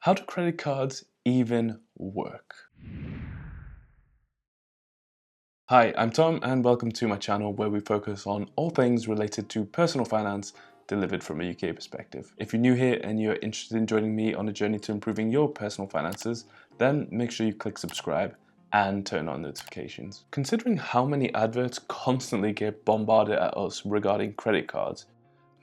How do credit cards even work? Hi, I'm Tom and welcome to my channel where we focus on all things related to personal finance delivered from a UK perspective. If you're new here and you're interested in joining me on a journey to improving your personal finances, then make sure you click subscribe and turn on notifications. Considering how many adverts constantly get bombarded at us regarding credit cards,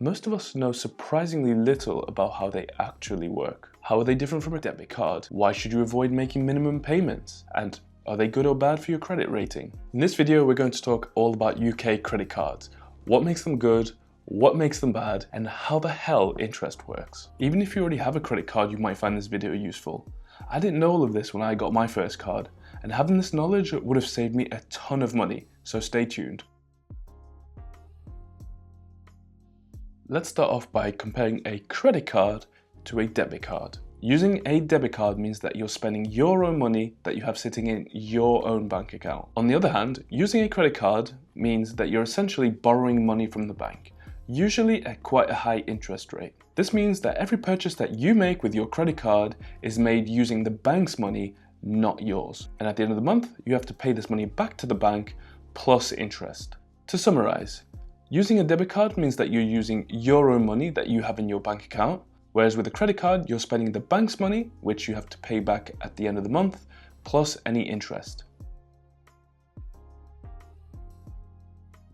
most of us know surprisingly little about how they actually work. How are they different from a debit card? Why should you avoid making minimum payments? And are they good or bad for your credit rating? In this video, we're going to talk all about UK credit cards, what makes them good, what makes them bad, and how the hell interest works. Even if you already have a credit card, you might find this video useful. I didn't know all of this when I got my first card, and having this knowledge would have saved me a ton of money, so stay tuned. Let's start off by comparing a credit card to a debit card. Using a debit card means that you're spending your own money that you have sitting in your own bank account. On the other hand, using a credit card means that you're essentially borrowing money from the bank, usually at quite a high interest rate. This means that every purchase that you make with your credit card is made using the bank's money, not yours. And at the end of the month, you have to pay this money back to the bank plus interest. To summarize, using a debit card means that you're using your own money that you have in your bank account, whereas with a credit card, you're spending the bank's money, which you have to pay back at the end of the month, plus any interest.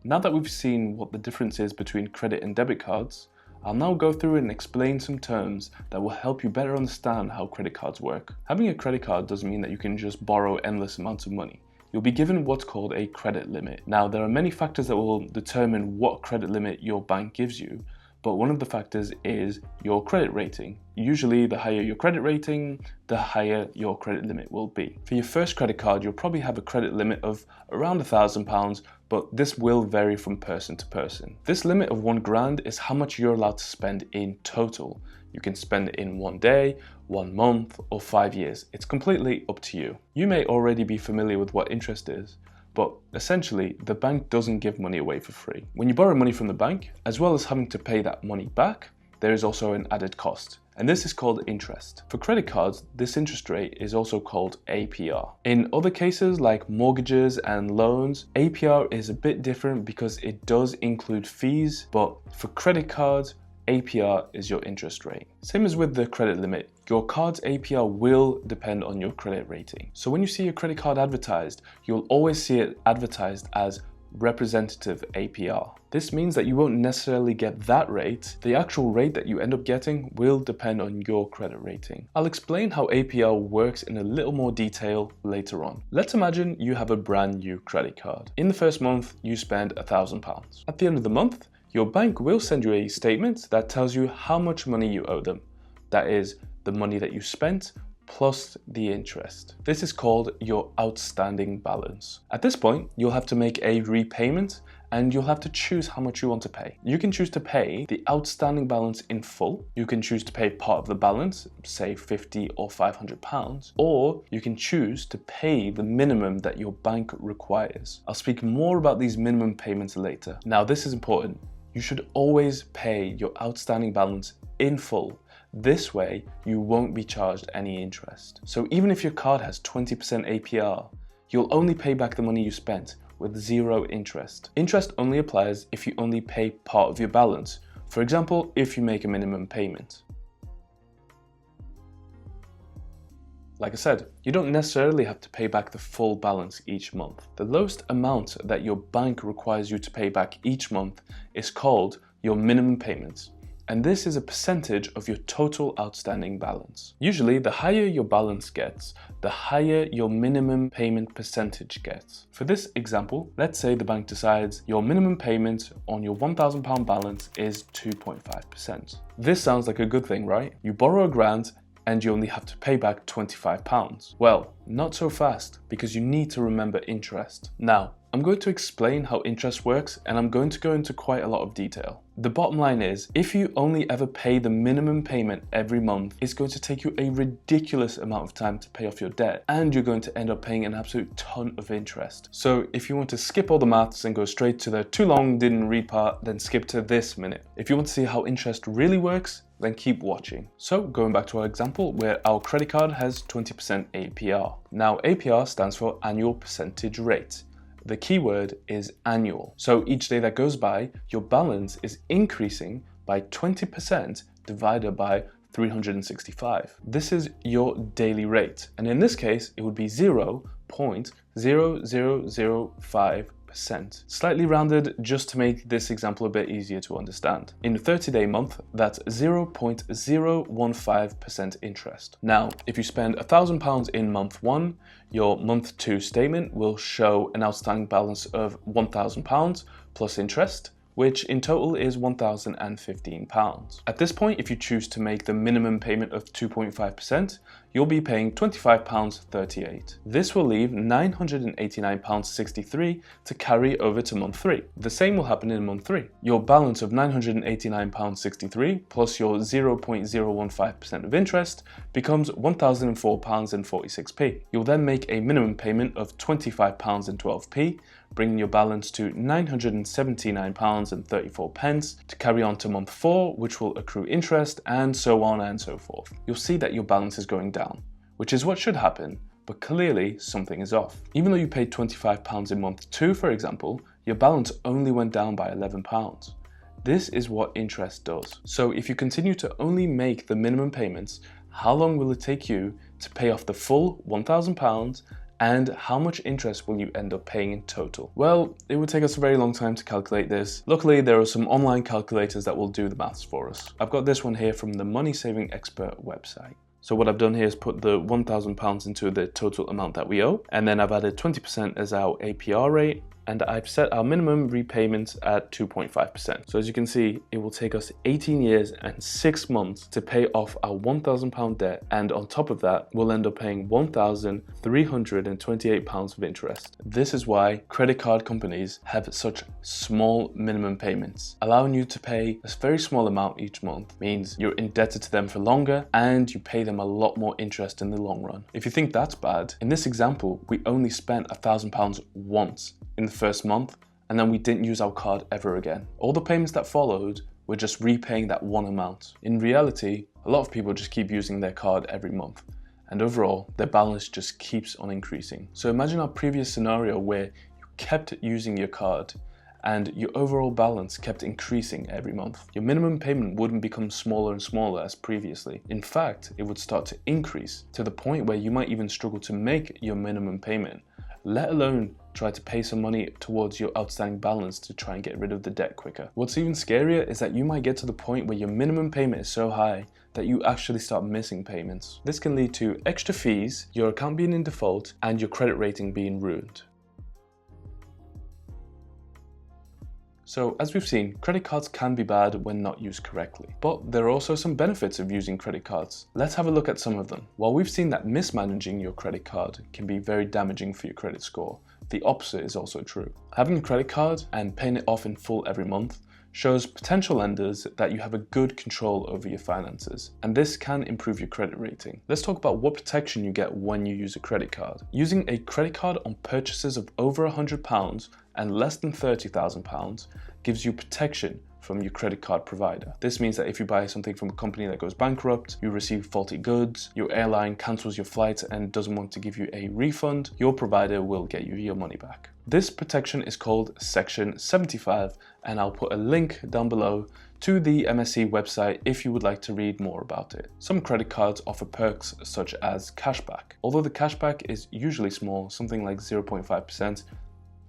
Now that we've seen what the difference is between credit and debit cards, I'll now go through and explain some terms that will help you better understand how credit cards work. Having a credit card doesn't mean that you can just borrow endless amounts of money. You'll be given what's called a credit limit. Now, there are many factors that will determine what credit limit your bank gives you, but one of the factors is your credit rating. Usually, the higher your credit rating, the higher your credit limit will be. For your first credit card, you'll probably have a credit limit of around £1,000, but this will vary from person to person. This limit of £1,000 is how much you're allowed to spend in total. You can spend it in 1 day, 1 month, or 5 years. It's completely up to you. You may already be familiar with what interest is, but essentially, the bank doesn't give money away for free. When you borrow money from the bank, as well as having to pay that money back, there is also an added cost, and this is called interest. For credit cards, this interest rate is also called APR. In other cases, like mortgages and loans, APR is a bit different because it does include fees, but for credit cards, APR is your interest rate. Same as with the credit limit, your card's APR will depend on your credit rating. So when you see your credit card advertised, you'll always see it advertised as representative APR. This means that you won't necessarily get that rate. The actual rate that you end up getting will depend on your credit rating. I'll explain how APR works in a little more detail later on. Let's imagine you have a brand new credit card. In the first month, you spend £1,000. At the end of the month, your bank will send you a statement that tells you how much money you owe them. That is, the money that you spent plus the interest. This is called your outstanding balance. At this point, you'll have to make a repayment and you'll have to choose how much you want to pay. You can choose to pay the outstanding balance in full. You can choose to pay part of the balance, say £50 or £500, or you can choose to pay the minimum that your bank requires. I'll speak more about these minimum payments later. Now, this is important. You should always pay your outstanding balance in full. This way, you won't be charged any interest. So even if your card has 20% APR, you'll only pay back the money you spent with 0 interest. Interest only applies if you only pay part of your balance. For example, if you make a minimum payment. Like I said, you don't necessarily have to pay back the full balance each month. The lowest amount that your bank requires you to pay back each month is called your minimum payments. And this is a percentage of your total outstanding balance. Usually, the higher your balance gets, the higher your minimum payment percentage gets. For this example, let's say the bank decides your minimum payment on your £1,000 balance is 2.5%. This sounds like a good thing, right? You borrow £1,000 and you only have to pay back £25. Well, not so fast, because you need to remember interest. Now, I'm going to explain how interest works, and I'm going to go into quite a lot of detail. The bottom line is, if you only ever pay the minimum payment every month, it's going to take you a ridiculous amount of time to pay off your debt, and you're going to end up paying an absolute ton of interest. So if you want to skip all the maths and go straight to the too long didn't read part, then skip to this minute. If you want to see how interest really works, then keep watching. So going back to our example where our credit card has 20% APR. Now APR stands for annual percentage rate. The key word is annual. So each day that goes by, your balance is increasing by 20% divided by 365. This is your daily rate. And in this case, it would be 0.0005%. Slightly rounded just to make this example a bit easier to understand. In a 30-day month, that's 0.015% interest. Now, if you spend £1,000 in month 1, your month 2 statement will show an outstanding balance of £1,000 plus interest, which in total is £1,015. At this point, if you choose to make the minimum payment of 2.5%, you'll be paying £25.38. This will leave £989.63 to carry over to month 3. The same will happen in month 3. Your balance of £989.63 plus your 0.015% of interest becomes £1,004.46. You'll then make a minimum payment of £25.12, bringing your balance to £979.34 to carry on to month 4, which will accrue interest, and so on and so forth. You'll see that your balance is going down, which is what should happen, but clearly something is off. Even though you paid £25 in month 2, for example, your balance only went down by £11. This is what interest does. So if you continue to only make the minimum payments, how long will it take you to pay off the full £1,000? And how much interest will you end up paying in total? Well, it would take us a very long time to calculate this. Luckily, there are some online calculators that will do the maths for us. I've got this one here from the Money Saving Expert website. So what I've done here is put the £1,000 into the total amount that we owe, and then I've added 20% as our APR rate, and I've set our minimum repayment at 2.5%. So as you can see, it will take us 18 years and 6 months to pay off our £1,000 debt, and on top of that, we'll end up paying £1,328 of interest. This is why credit card companies have such small minimum payments. Allowing you to pay a very small amount each month means you're indebted to them for longer, and you pay them a lot more interest in the long run. If you think that's bad, in this example, we only spent £1,000 once in the first month, and then we didn't use our card ever again. All the payments that followed were just repaying that one amount. In reality, a lot of people just keep using their card every month, and overall, their balance just keeps on increasing. So imagine our previous scenario where you kept using your card and your overall balance kept increasing every month. Your minimum payment wouldn't become smaller and smaller as previously. In fact, it would start to increase to the point where you might even struggle to make your minimum payment, let alone try to pay some money towards your outstanding balance to try and get rid of the debt quicker. What's even scarier is that you might get to the point where your minimum payment is so high that you actually start missing payments. This can lead to extra fees, your account being in default, and your credit rating being ruined. So as we've seen, credit cards can be bad when not used correctly, but there are also some benefits of using credit cards. Let's have a look at some of them. While we've seen that mismanaging your credit card can be very damaging for your credit score, the opposite is also true. Having a credit card and paying it off in full every month shows potential lenders that you have a good control over your finances, and this can improve your credit rating. Let's talk about what protection you get when you use a credit card. Using a credit card on purchases of over £100 and less than £30,000 gives you protection from your credit card provider. This means that if you buy something from a company that goes bankrupt, you receive faulty goods, your airline cancels your flight and doesn't want to give you a refund, your provider will get you your money back. This protection is called Section 75, and I'll put a link down below to the MSC website if you would like to read more about it. Some credit cards offer perks such as cashback. Although the cashback is usually small, something like 0.5%,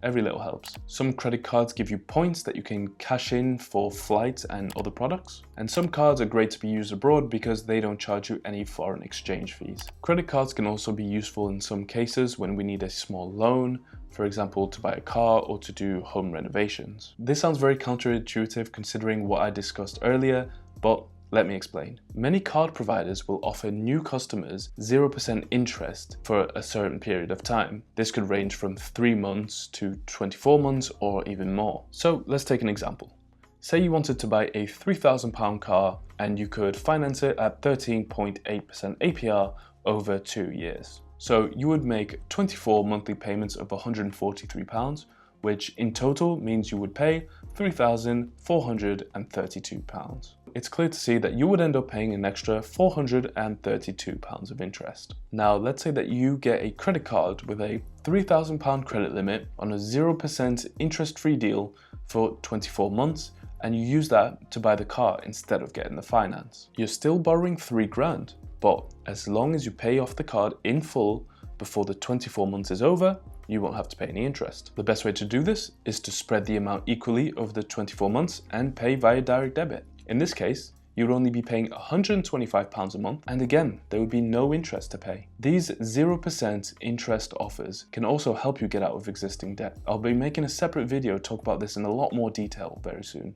every little helps. Some credit cards give you points that you can cash in for flights and other products. And some cards are great to be used abroad because they don't charge you any foreign exchange fees. Credit cards can also be useful in some cases when we need a small loan, for example, to buy a car or to do home renovations. This sounds very counterintuitive considering what I discussed earlier, but let me explain. Many card providers will offer new customers 0% interest for a certain period of time. This could range from 3 months to 24 months or even more. So let's take an example. Say you wanted to buy a £3,000 car and you could finance it at 13.8% APR over 2 years. So you would make 24 monthly payments of £143, which in total means you would pay £3,432. it's clear to see that you would end up paying an extra £432 of interest. Now, let's say that you get a credit card with a £3,000 credit limit on a 0% interest-free deal for 24 months, and you use that to buy the car instead of getting the finance. You're still borrowing £3,000, but as long as you pay off the card in full before the 24 months is over, you won't have to pay any interest. The best way to do this is to spread the amount equally over the 24 months and pay via direct debit. In this case, you would only be paying £125 a month, and again, there would be no interest to pay. These 0% interest offers can also help you get out of existing debt. I'll be making a separate video to talk about this in a lot more detail very soon.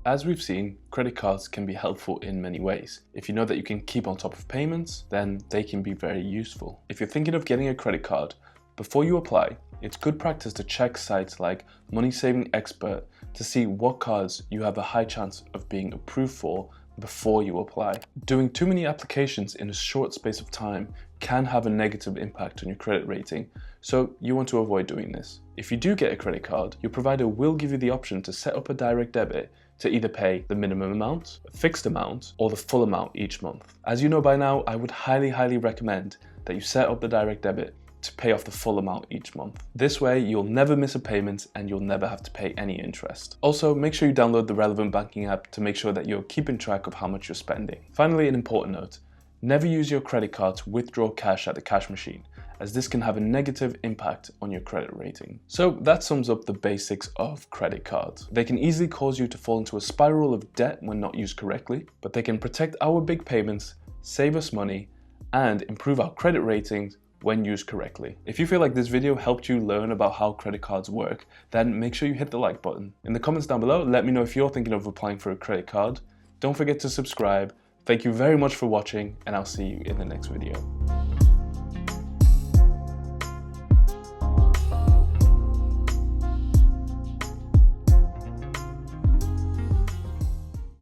As we've seen, credit cards can be helpful in many ways. If you know that you can keep on top of payments, then they can be very useful. If you're thinking of getting a credit card, before you apply, it's good practice to check sites like Money Saving Expert to see what cards you have a high chance of being approved for before you apply. Doing too many applications in a short space of time can have a negative impact on your credit rating, so you want to avoid doing this. If you do get a credit card, your provider will give you the option to set up a direct debit to either pay the minimum amount, a fixed amount, or the full amount each month. As you know by now, I would highly recommend that you set up the direct debit to pay off the full amount each month. This way, you'll never miss a payment and you'll never have to pay any interest. Also, make sure you download the relevant banking app to make sure that you're keeping track of how much you're spending. Finally, an important note, never use your credit card to withdraw cash at the cash machine, as this can have a negative impact on your credit rating. So that sums up the basics of credit cards. They can easily cause you to fall into a spiral of debt when not used correctly, but they can protect our big payments, save us money, and improve our credit ratings when used correctly. If you feel like this video helped you learn about how credit cards work, then make sure you hit the like button. In the comments down below, let me know if you're thinking of applying for a credit card. Don't forget to subscribe. Thank you very much for watching, and I'll see you in the next video.